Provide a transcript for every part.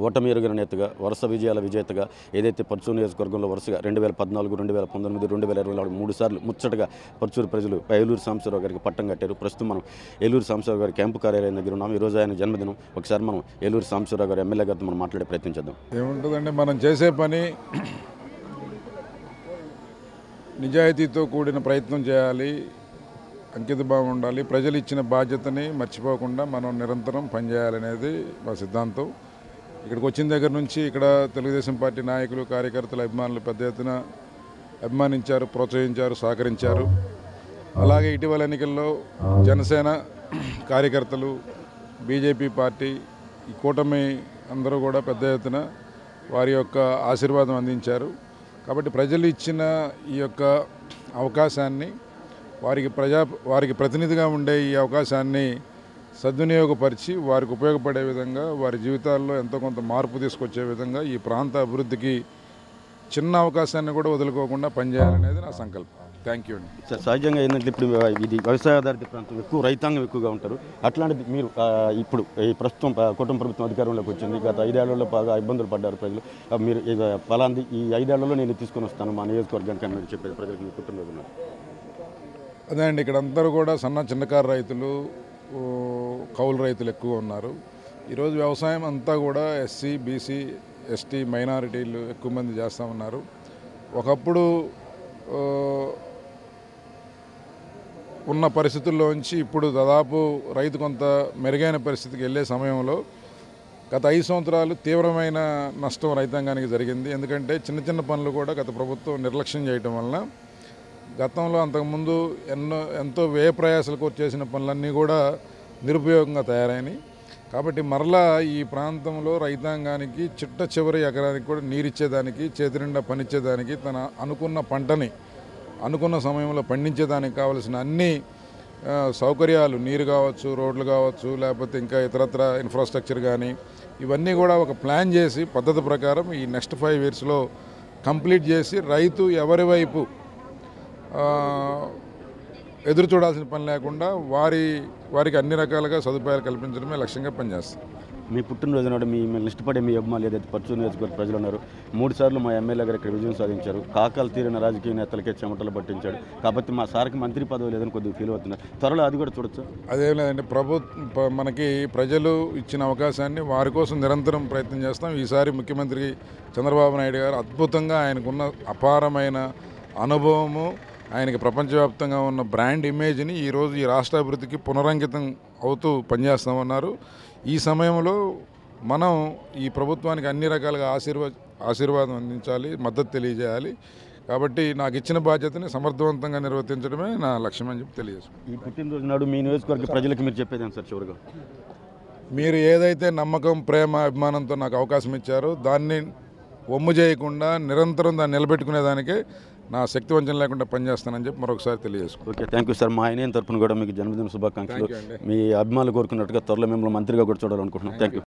ఓటమి ఎరుగిన నేతగా వరుస విజయాల విజేతగా ఏదైతే పర్చూరు నియోజకవర్గంలో వరుసగా 2014, 2019, 2024 3 సార్లు ముచ్చటగా పర్చూరు ప్రజలు ఏలూరు సాంబశివరావు గారికి పట్టం కట్టారు. ప్రస్తుతం మనం ఏలూరు సాంబశివరావు గారి క్యాంపు కార్యాలయం దగ్గర ఉన్నాం. ఈరోజు ఆయన జన్మదినం. ఒకసారి మనం ఏలూరు సాంబశివరావు గారి ఎమ్మెల్యే గారితో మనం మాట్లాడే ప్రయత్నం చేద్దాం. ఏముంటుందండి, మనం చేసే పని నిజాయితీతో కూడిన ప్రయత్నం చేయాలి, అంకితభావం ఉండాలి. ప్రజలు ఇచ్చిన బాధ్యతని మర్చిపోకుండా మనం నిరంతరం పనిచేయాలనేది మా సిద్ధాంతం. ఇక్కడికి వచ్చిన దగ్గర నుంచి ఇక్కడ తెలుగుదేశం పార్టీ నాయకులు, కార్యకర్తలు, అభిమానులు పెద్ద ఎత్తున అభిమానించారు, ప్రోత్సహించారు, సహకరించారు. అలాగే ఇటీవల ఎన్నికల్లో జనసేన కార్యకర్తలు, బీజేపీ పార్టీ, ఈ కూటమి అందరూ కూడా పెద్ద ఎత్తున వారి యొక్క ఆశీర్వాదం అందించారు. కాబట్టి ప్రజలు ఇచ్చిన ఈ యొక్క అవకాశాన్ని, వారికి ప్రతినిధిగా ఉండే ఈ అవకాశాన్ని సద్వినియోగపరిచి వారికి ఉపయోగపడే విధంగా, వారి జీవితాల్లో ఎంతో కొంత మార్పు తీసుకొచ్చే విధంగా ఈ ప్రాంత అభివృద్ధికి చిన్న అవకాశాన్ని కూడా వదులుకోకుండా పనిచేయాలనేది నా సంకల్పం. థ్యాంక్ యూ అండి. సార్, సహజంగా ఏంటంటే ఇప్పుడు ఇది వ్యవసాయ ఆధారిత ప్రాంతం, ఎక్కువ రైతాంగం ఎక్కువగా ఉంటారు. అట్లాంటిది మీరు ఇప్పుడు ఈ ప్రస్తుతం కుటుంబ ప్రభుత్వం అధికారంలోకి వచ్చింది. గత 5 ఏళ్లలో బాగా ఇబ్బందులు పడ్డారు ప్రజలు. మీరు ఫలాంది ఈ 5 ఏళ్లలో నేను తీసుకొని వస్తాను మా నియోజకవర్గానికి అని మీరు చెప్పేది ప్రజలకు మీ కుటుంబంలో? అదే అండి, ఇక్కడ అందరూ కూడా చిన్నకారు రైతులు, కౌలు రైతులు ఎక్కువ ఉన్నారు. ఈరోజు వ్యవసాయం అంతా కూడా ఎస్సీ, బీసీ, ఎస్టీ, మైనారిటీలు ఎక్కువ మంది చేస్తూ ఉన్నారు. ఒకప్పుడు ఉన్న పరిస్థితుల్లోంచి ఇప్పుడు దాదాపు రైతు కొంత మెరుగైన పరిస్థితికి వెళ్ళే సమయంలో గత 5 సంవత్సరాలు తీవ్రమైన నష్టం రైతాంగానికి జరిగింది. ఎందుకంటే చిన్న చిన్న పనులు కూడా గత ప్రభుత్వం నిర్లక్ష్యం చేయటం వలన గతంలో అంతకుముందు ఎంతో వ్యయ ప్రయాసాలకు చేసిన పనులన్నీ కూడా నిరుపయోగంగా తయారైనాయి. కాబట్టి మరలా ఈ ప్రాంతంలో రైతాంగానికి చిట్ట చివరి ఎకరానికి కూడా నీరిచ్చేదానికి, చేతి నిండా పనిచ్చేదానికి, తన అనుకున్న పంటని అనుకున్న సమయంలో పండించేదానికి కావలసిన అన్ని సౌకర్యాలు, నీరు కావచ్చు, రోడ్లు కావచ్చు, లేకపోతే ఇంకా ఇతరత్ర ఇన్ఫ్రాస్ట్రక్చర్ కానీ, ఇవన్నీ కూడా ఒక ప్లాన్ చేసి పద్ధతి ప్రకారం ఈ నెక్స్ట్ 5 ఇయర్స్లో కంప్లీట్ చేసి రైతు ఎవరి వైపు ఎదురు చూడాల్సిన పని లేకుండా వారికి అన్ని రకాలుగా సదుపాయాలు కల్పించడమే లక్ష్యంగా పనిచేస్తాం. మీ పుట్టినరోజు నాడు మిమ్మల్ని ఇష్టపడే మీ అభిమానులు ఏదైతే పర్చూరు నియోజకవర్గ ప్రజలు ఉన్నారు, 3 సార్లు మా ఎమ్మెల్యే గారు ఇక్కడ విజయం సాధించారు. కాకాలు తీరిన రాజకీయ నేతలకే చెమటలు పట్టించాడు. కాబట్టి మా సార్కి మంత్రి పదవి లేదని కొద్దిగా ఫీల్ అవుతున్నారు. త్వరలో అది కూడా చూడొచ్చు. అదేం లేదండి, మనకి ప్రజలు ఇచ్చిన అవకాశాన్ని వారి కోసం నిరంతరం ప్రయత్నం చేస్తాం. ఈసారి ముఖ్యమంత్రి చంద్రబాబు నాయుడు గారు అద్భుతంగా ఆయనకున్న అపారమైన అనుభవము, ఆయనకి ప్రపంచవ్యాప్తంగా ఉన్న బ్రాండ్ ఇమేజ్ని ఈరోజు ఈ రాష్ట్ర అభివృద్ధికి పునరంకితం అవుతూ పనిచేస్తామన్నారు. ఈ సమయంలో మనం ఈ ప్రభుత్వానికి అన్ని రకాలుగా ఆశీర్వాదం అందించాలి, మద్దతు తెలియజేయాలి. కాబట్టి నాకు ఇచ్చిన బాధ్యతని సమర్థవంతంగా నిర్వర్తించడమే నా లక్ష్యం అని చెప్పి తెలియజేస్తాను. ఈ పుట్టినరోజు నాడు మీ నియోజకవర్గ ప్రజలకు మీరు చెప్పేది సార్ చివరిగా? మీరు ఏదైతే నమ్మకం, ప్రేమ, అభిమానంతో నాకు అవకాశం ఇచ్చారో దాన్ని ఒమ్ము చేయకుండా నిరంతరం దాన్ని నిలబెట్టుకునేదానికే నా శక్తి వంచన లేకుండా పనిచేస్తానని చెప్పి మరొకసారి తెలియజేసుకో. Okay, thank you sir. మా ఆయన తరఫున కూడా మీకు జన్మదిన శుభాకాంక్షలు. మీ అభిమానులు కోరుకున్నట్టుగా త్వరలో మిమ్మల్ని మంత్రిగా కూడా చూడాలనుకుంటున్నాం. Thank you.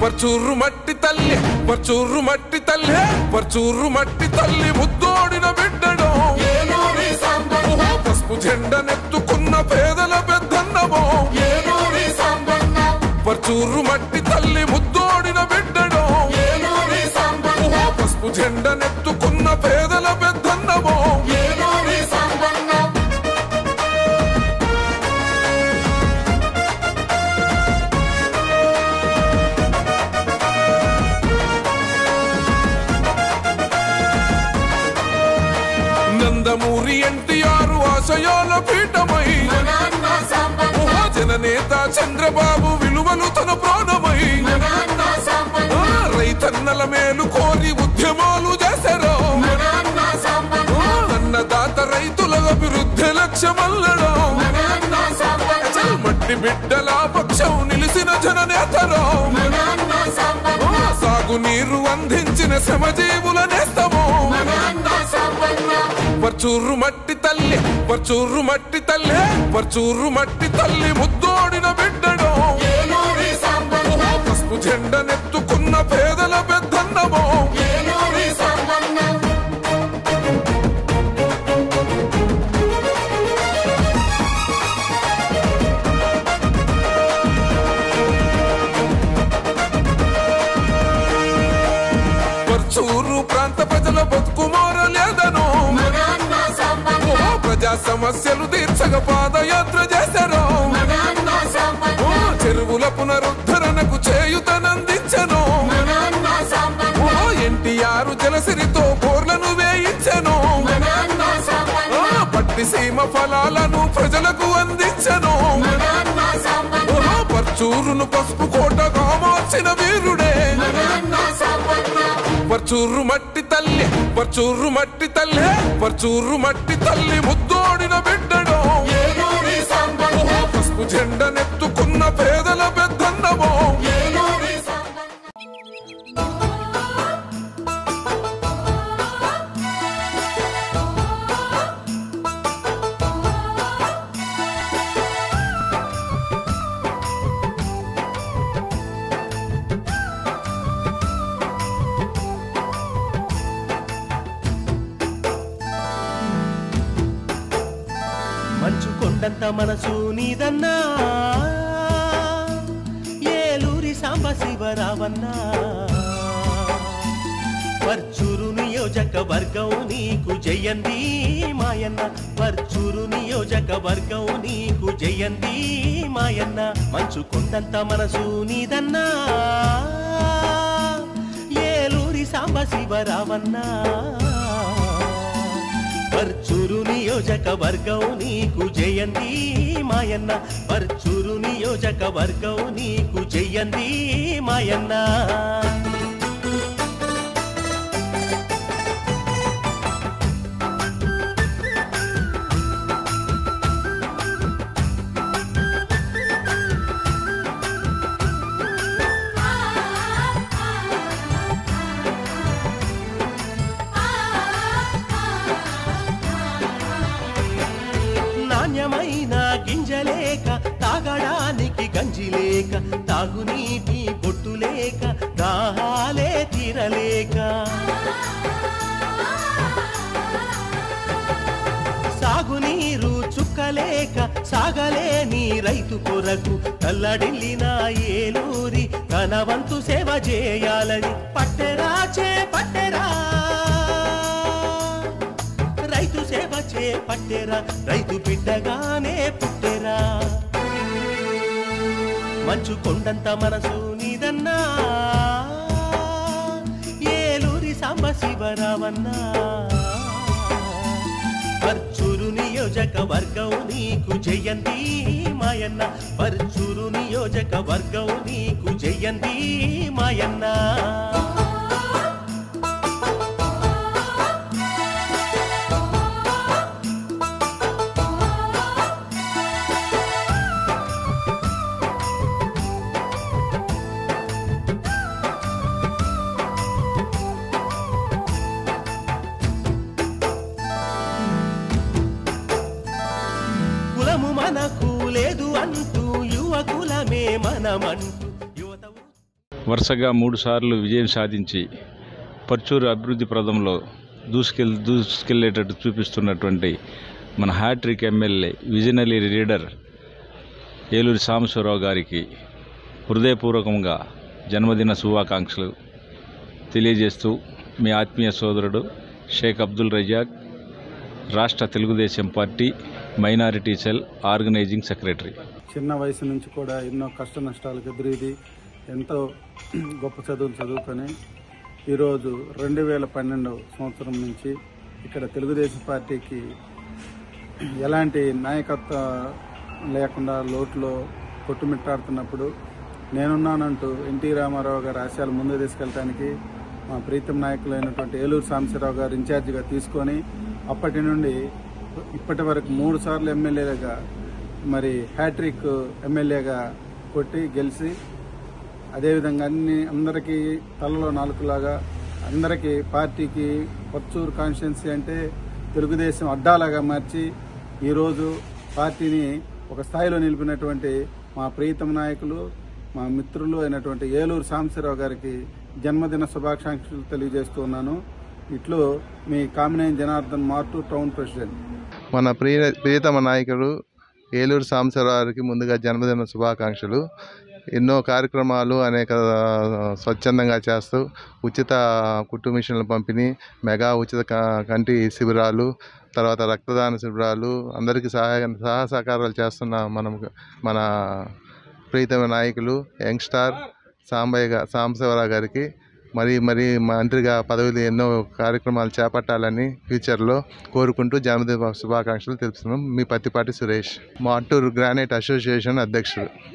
పర్చూరు మట్టి తల్లి, పర్చూరు మట్టి తల్లి, పర్చూరు మట్టి తల్లి ముద్దోడిన బిడ్డడు, పసుపు జెండనెత్తుకున్న పేదల పెద్దన్నమో, పర్చూరు మట్టి తల్లి ముద్దోడిన బిడ్డడు, పసుపు జెండనెత్తుకున్న పేదల పెద్దన్నమో. నందమూరి ఎన్టీఆర్ ఆశయాల పీఠమై, జననేత చంద్రబాబు విలువలు తన ప్రాణమై, రైతన్నల మేలు కోరి ఉద్యమాలు చేశారు, అన్నదాత రైతుల అభివృద్ధి లక్ష్యమల్లడం, మట్టి బిడ్డల పక్షం నిలిసిన జననేతరో, సాగునీరు అందించిన శ్రమజీవుల నేస్తమో. పర్చూరు మట్టి తల్లి, పర్చూరు మట్టి తల్లి, పర్చూరు మట్టి తల్లి ముద్దోడిన బిడ్డడు, పసుపు జెండనెత్తుకున్న పేదల పెద్దన్నమో. పర్చూరు ప్రాంత ప్రజల బతుకు మారలేదను ప్రజా సమస్యలు తీర్చక పాదయాత్ర చేశారు చెరువుల పునరుద్ధరణకు చేయుతనందించను ఎన్టీఆర్ జలసిరితో బోర్లను వేయించను పట్టిసీమ ఫలాలను ప్రజలకు అందించను పర్చూరును పసుపు కోటగా మార్చిన వీరుడే పర్చూరు మట్టి తల్లి పర్చూరు మట్టి తల్లి పర్చూరు మట్టి తల్లి ముద్దోడిన బిడ్డడు పసుపు జెండనెత్తుకున్న పేదల పెద్దన్నమో మంచు కొండంత మనసు నీదన్నా ఏలూరి సాంబశివరావన్నా పర్చూరు నియోజకవర్గం నీకు జయంతి మాయన్న పర్చూరు నియోజకవర్గం నీకు జయంతి మాయన్న మంచు కొండంత మనసు నీదన్నా ఏలూరి సాంబశివరావన్నా పర్చూరు నియోజకవర్గం నీకు జయంతి మాయన్న పర్చూరు నియోజకవర్గం నీకు జయంతి మాయన్న నాణ్యమైన గింజలేక తాగడానికి గంజి లేక తాగునీటి బొట్టు లేక దాహాలే తీరలేక సాగునీరు చుక్కలేక సాగలేని రైతు కొరకు తల్లడిల్లిన ఏలూరి తన వంతు సేవ చేయాలని పట్టెరా చేపట్టెరా రైతు సేవ చేపట్టెరా రైతు బిడ్డగానే పుట్టెరా మంచు కొండంత మనసు నీదన్నా ఏలూరి సాంబశివరావన్నా పర్చూరు నియోజకవర్గం నీకు జయంతి మాయన్న పర్చూరు నియోజకవర్గం నీకు జయంతి మాయన్న కులము మనకు లేదు అంటూ యువకులమే మనమంటూ యువత వరుసగా 3 సార్లు విజయం సాధించి పర్చూరు అభివృద్ధి ప్రదంలో దూసుకెళ్లేటట్టు చూపిస్తున్నటువంటి మన hat trick MLA visionary leader Eluri Sambasivarao గారికి హృదయపూర్వకంగా జన్మదిన శుభాకాంక్షలు తెలియజేస్తూ మీ ఆత్మీయ సోదరుడు షేక్ అబ్దుల్ రజాక్ రాష్ట్ర Telugu Desam party minority cell organising secretary. చిన్న వయసు నుంచి కూడా ఎన్నో కష్ట నష్టాలకు ఎదురీది ఎంతో గొప్ప చదువులు చదువుకొని ఈరోజు 2012 సంవత్సరం నుంచి ఇక్కడ తెలుగుదేశం పార్టీకి ఎలాంటి నాయకత్వం లేకుండా లోటులో కొట్టుమిట్టాడుతున్నప్పుడు నేనున్నానంటూ ఎన్టీ రామారావు గారి ఆశయాలు ముందు తీసుకెళ్ళడానికి మా ప్రీతం నాయకులైనటువంటి ఏలూరు సాంబశివరావు గారు ఇన్ఛార్జిగా తీసుకొని అప్పటి నుండి ఇప్పటి వరకు 3 సార్లు ఎమ్మెల్యేగా మరి హ్యాట్రిక్ ఎమ్మెల్యేగా కొట్టి గెలిచి అదేవిధంగా అందరికీ తలలో నాలుకలాగా అందరికీ పార్టీకి పర్చూరు కాన్స్టిట్యున్సీ అంటే తెలుగుదేశం అడ్డాలాగా మార్చి ఈరోజు పార్టీని ఒక స్థాయిలో నిలిపినటువంటి మా ప్రీతం నాయకులు మా మిత్రులు అయినటువంటి ఏలూరు సాంబశివరావు గారికి జన్మదిన శుభాకాంక్షలు తెలియజేస్తున్నాను. ఇట్లో మీ కామినేని జనార్దన్ మార్టు టౌన్ ప్రెసిడెంట్. మన ప్రియతమ నాయకుడు ఏలూరు సాంబశివరావు గారికి ముందుగా జన్మదిన శుభాకాంక్షలు. ఎన్నో కార్యక్రమాలు అనేక స్వచ్ఛందంగా చేస్తూ ఉచిత కుట్టు మిషన్ల పంపిణీ, మెగా ఉచిత కంటి శిబిరాలు, తర్వాత రక్తదాన శిబిరాలు, అందరికీ సహకారాలు చేస్తున్న మన ప్రీతమ నాయకులు యంగ్స్టార్ సాంబశివరావు గారికి మరి మంత్రిగా పదవిలో ఎన్నో కార్యక్రమాలు చేపట్టాలని ఫ్యూచర్లో కోరుకుంటూ జన్మదిన శుభాకాంక్షలు తెలుపుతున్నాం. మీ పత్తిపాటి సురేష్, మాటూరు గ్రానైట్ అసోసియేషన్ అధ్యక్షుడు.